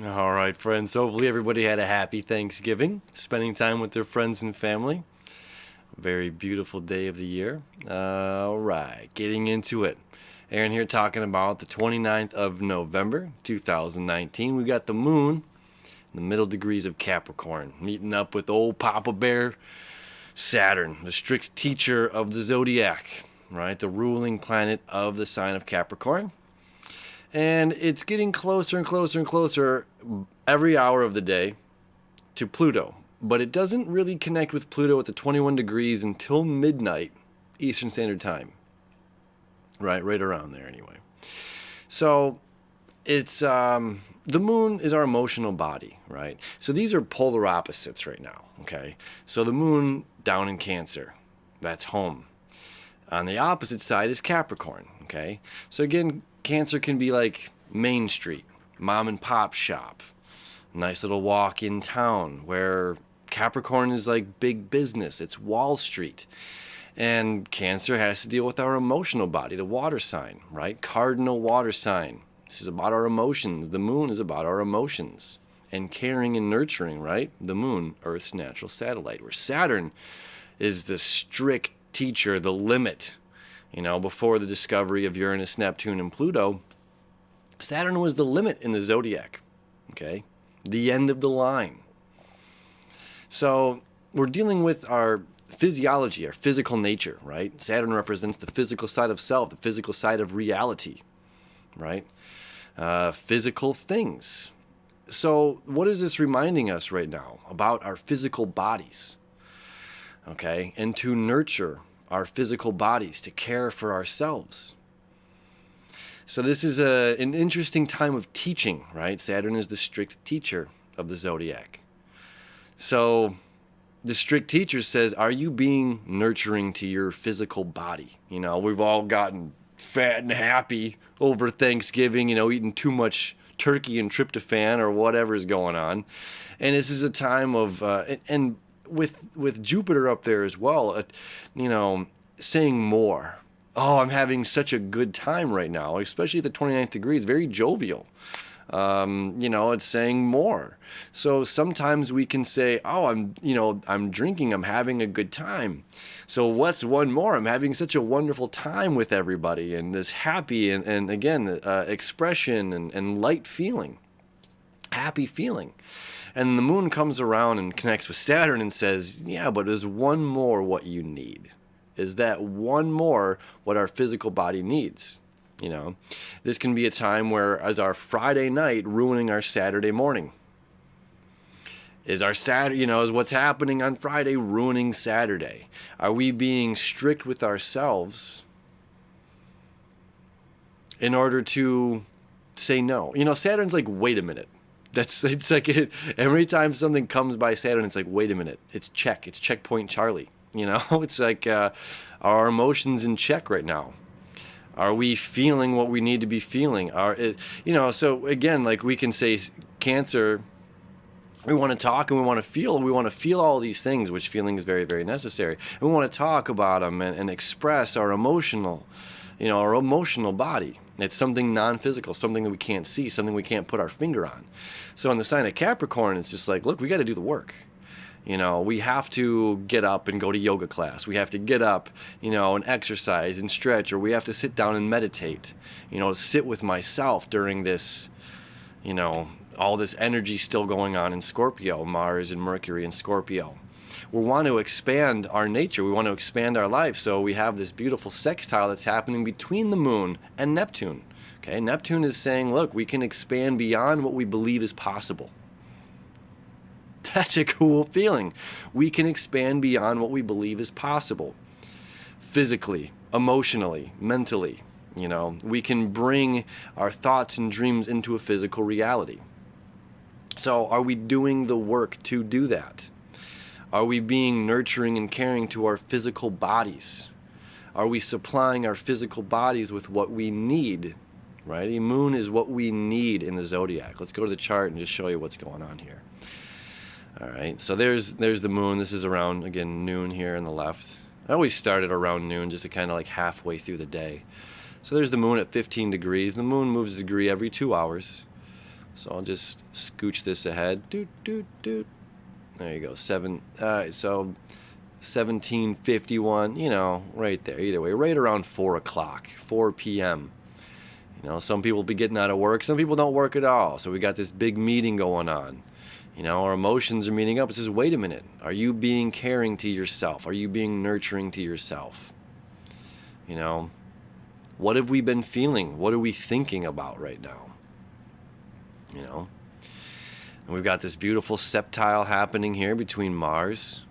All right, friends. Hopefully, everybody had a happy Thanksgiving, spending time with their friends and family. Very beautiful day of the year. All right, getting into it. Aaron here talking about the 29th of November, 2019. We got the moon in the middle degrees of Capricorn, meeting up with old Papa Bear Saturn, the strict teacher of the zodiac, right? The ruling planet of the sign of Capricorn. And it's getting closer and closer and closer every hour of the day to Pluto. But it doesn't really connect with Pluto at the 21 degrees until midnight Eastern Standard Time. Right around there anyway. So it's the moon is our emotional body, right? So these are polar opposites right now, okay? So the moon down in Cancer, that's home. On the opposite side is Capricorn, okay? So again, Cancer can be like Main Street, mom and pop shop, nice little walk in town, where Capricorn is like big business. It's Wall Street. And Cancer has to deal with our emotional body, the water sign, right? Cardinal water sign. This is about our emotions. The moon is about our emotions and caring and nurturing, right? The moon, Earth's natural satellite, where Saturn is the strict teacher, the limit. Before the discovery of Uranus, Neptune, and Pluto, Saturn was the limit in the zodiac, okay? The end of the line. So we're dealing with our physiology, our physical nature, right? Saturn represents the physical side of self, the physical side of reality, right? Physical things. So what is this reminding us right now about our physical bodies, okay? And to nurture our physical bodies, to care for ourselves. So this is an interesting time of teaching, right? Saturn is the strict teacher of the zodiac. So the strict teacher says, are you being nurturing to your physical body? We've all gotten fat and happy over Thanksgiving, eating too much turkey and tryptophan or whatever's going on. And this is a time of, and with Jupiter up there as well, saying more. Oh, I'm having such a good time right now, especially at the 29th degree. It's very jovial. It's saying more. So sometimes we can say, oh, I'm drinking, I'm having a good time. So what's one more? I'm having such a wonderful time with everybody, and this happy and again, expression and light feeling, happy feeling. And the moon comes around and connects with Saturn and says, yeah, but is one more what you need? Is that one more what our physical body needs? This can be a time where, as our Friday night ruining our Saturday morning? Is our is what's happening on Friday ruining Saturday? Are we being strict with ourselves in order to say no? Saturn's like, wait a minute. It's like every time something comes by Saturn, it's like, wait a minute. It's checkpoint Charlie. It's like, are our emotions in check right now? Are we feeling what we need to be feeling? So again, like we can say Cancer, we want to talk and we want to feel. We want to feel all these things, which feeling is very, very necessary. And we want to talk about them and express our emotional body. It's something non-physical, something that we can't see, something we can't put our finger on. So in the sign of Capricorn, it's just like, look, we got to do the work. We have to get up and go to yoga class. We have to get up, and exercise and stretch, or we have to sit down and meditate, sit with myself during this, all this energy still going on in Scorpio, Mars and Mercury in Scorpio. We want to expand our nature. We want to expand our life. So we have this beautiful sextile that's happening between the moon and Neptune. Okay, Neptune is saying, look, we can expand beyond what we believe is possible. That's a cool feeling. We can expand beyond what we believe is possible. Physically, emotionally, mentally. We can bring our thoughts and dreams into a physical reality. So are we doing the work to do that? Are we being nurturing and caring to our physical bodies? Are we supplying our physical bodies with what we need? Right? The moon is what we need in the zodiac. Let's go to the chart and just show you what's going on here. All right, so there's the moon. This is around, again, noon here on the left. I always start at around noon just to kind of like halfway through the day. So there's the moon at 15 degrees. The moon moves a degree every 2 hours. So I'll just scooch this ahead. Doot, doot, doot. There you go. All right, so 1751, right there. Either way, right around 4 o'clock, 4 p.m. Some people be getting out of work. Some people don't work at all. So we got this big meeting going on. Our emotions are meeting up. It says, wait a minute. Are you being caring to yourself? Are you being nurturing to yourself? What have we been feeling? What are we thinking about right now? And we've got this beautiful septile happening here between Mars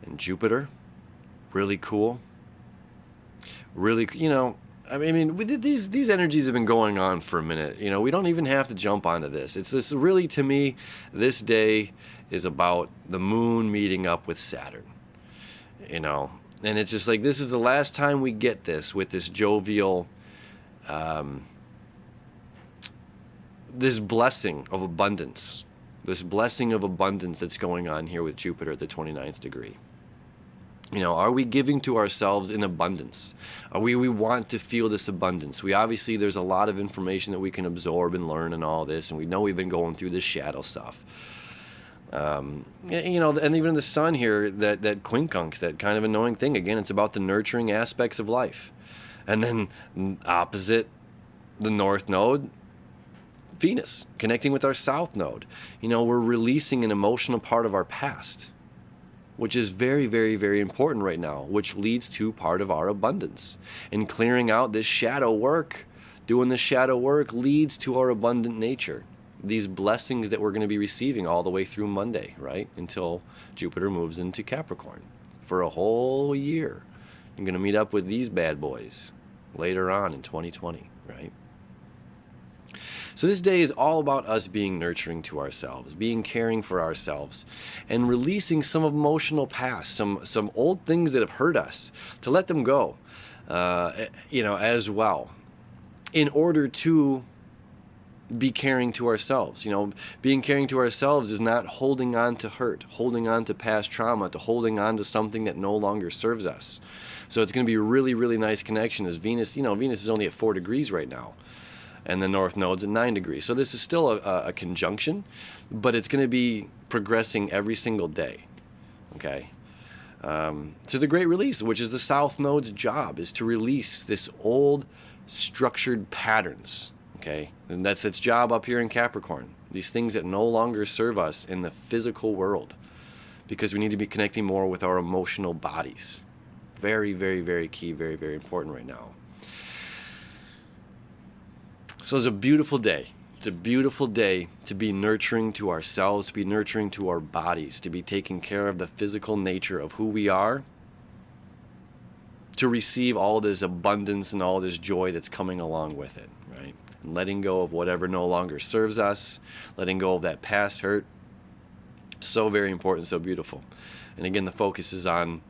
and Jupiter. Really cool. Really, these energies have been going on for a minute. We don't even have to jump onto this. It's this really, to me, this day is about the moon meeting up with Saturn. And it's just like, this is the last time we get this with this jovial, this blessing of abundance. This blessing of abundance that's going on here with Jupiter at the 29th degree. Are we giving to ourselves in abundance? We want to feel this abundance. Obviously, there's a lot of information that we can absorb and learn and all this, and we know we've been going through this shadow stuff. And even the sun here, that quincunx, that kind of annoying thing, again, it's about the nurturing aspects of life. And then opposite the north node, Venus, connecting with our south node. We're releasing an emotional part of our past, which is very, very, very important right now, which leads to part of our abundance. And clearing out this shadow work, doing this shadow work leads to our abundant nature. These blessings that we're going to be receiving all the way through Monday, right? Until Jupiter moves into Capricorn for a whole year. I'm going to meet up with these bad boys later on in 2020, right? So this day is all about us being nurturing to ourselves, being caring for ourselves, and releasing some emotional past, some old things that have hurt us, to let them go, as well, in order to be caring to ourselves. Being caring to ourselves is not holding on to hurt, holding on to past trauma, to holding on to something that no longer serves us. So it's going to be a really, really nice connection as Venus, Venus is only at 4 degrees right now. And the north node's at 9 degrees. So this is still a conjunction, but it's going to be progressing every single day, okay? To the great release, which is the south node's job, is to release this old structured patterns, okay? And that's its job up here in Capricorn. These things that no longer serve us in the physical world, because we need to be connecting more with our emotional bodies. Very, very, very key, very, very important right now. So it's a beautiful day. It's a beautiful day to be nurturing to ourselves, to be nurturing to our bodies, to be taking care of the physical nature of who we are, to receive all this abundance and all this joy that's coming along with it, right? And letting go of whatever no longer serves us, letting go of that past hurt. So very important, so beautiful. And again, the focus is on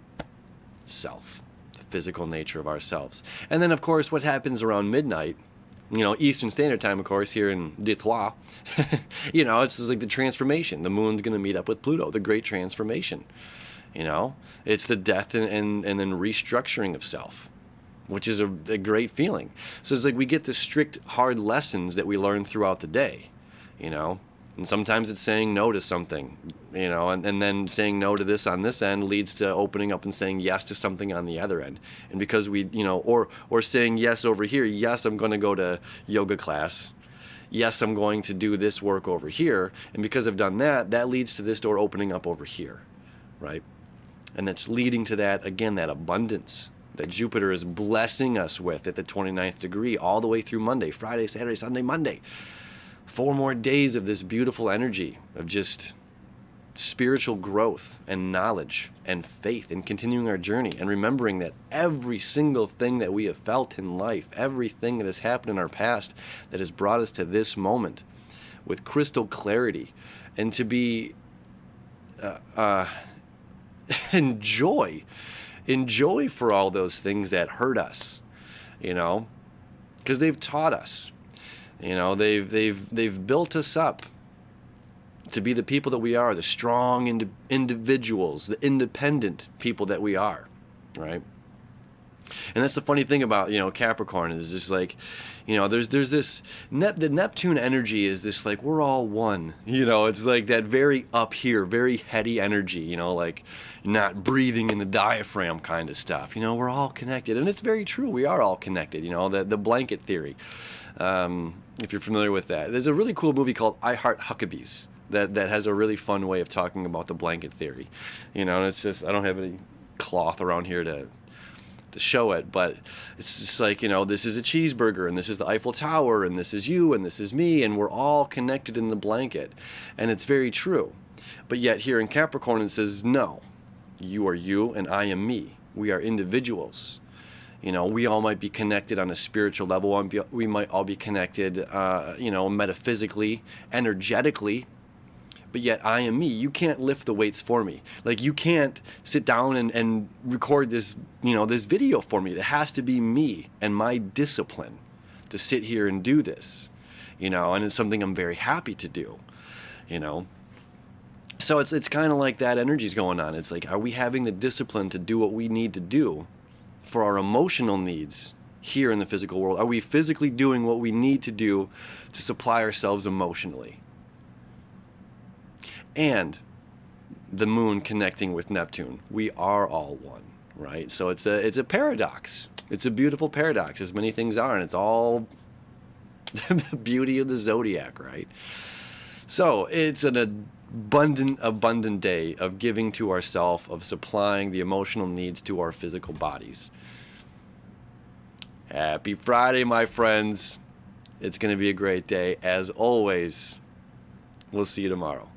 self, the physical nature of ourselves. And then, of course, what happens around midnight, Eastern Standard Time, of course, here in Detroit, it's just like the transformation. The moon's going to meet up with Pluto, the great transformation. It's the death and then restructuring of self, which is a great feeling. So it's like we get the strict, hard lessons that we learn throughout the day, and sometimes it's saying no to something, and then saying no to this on this end leads to opening up and saying yes to something on the other end. And because we, or saying yes over here, yes, I'm going to go to yoga class. Yes, I'm going to do this work over here. And because I've done that, that leads to this door opening up over here, right? And that's leading to that, again, that abundance that Jupiter is blessing us with at the 29th degree all the way through Monday, Friday, Saturday, Sunday, Monday. 4 more days of this beautiful energy of just spiritual growth and knowledge and faith and continuing our journey and remembering that every single thing that we have felt in life, everything that has happened in our past that has brought us to this moment with crystal clarity, and to be enjoy for all those things that hurt us, because they've taught us. They've built us up to be the people that we are, the strong individuals, the independent people that we are, right? And that's the funny thing about, Capricorn is just like, there's this, the Neptune energy is this like, we're all one, it's like that very up here, very heady energy, like not breathing in the diaphragm kind of stuff. We're all connected. And it's very true. We are all connected, the blanket theory. If you're familiar with that, there's a really cool movie called I Heart Huckabees that has a really fun way of talking about the blanket theory, and it's just, I don't have any cloth around here to show it, but it's just like, this is a cheeseburger, and this is the Eiffel Tower, and this is you, and this is me, and we're all connected in the blanket. And it's very true. But yet here in Capricorn it says, no, you are you and I am me. We are individuals. We all might be connected on a spiritual level. We might all be connected, metaphysically, energetically. But yet I am me. You can't lift the weights for me. Like, you can't sit down and record this, this video for me. It has to be me and my discipline to sit here and do this, and it's something I'm very happy to do, So it's kind of like that energy's going on. It's like, are we having the discipline to do what we need to do for our emotional needs here in the physical world? Are we physically doing what we need to do to supply ourselves emotionally? And the moon connecting with Neptune, we are all one, right? So it's a paradox. It's a beautiful paradox, as many things are, and it's all the beauty of the zodiac, right? So it's an abundant day of giving to ourselves, of supplying the emotional needs to our physical bodies. Happy Friday, my friends. It's going to be a great day. As always, we'll see you tomorrow.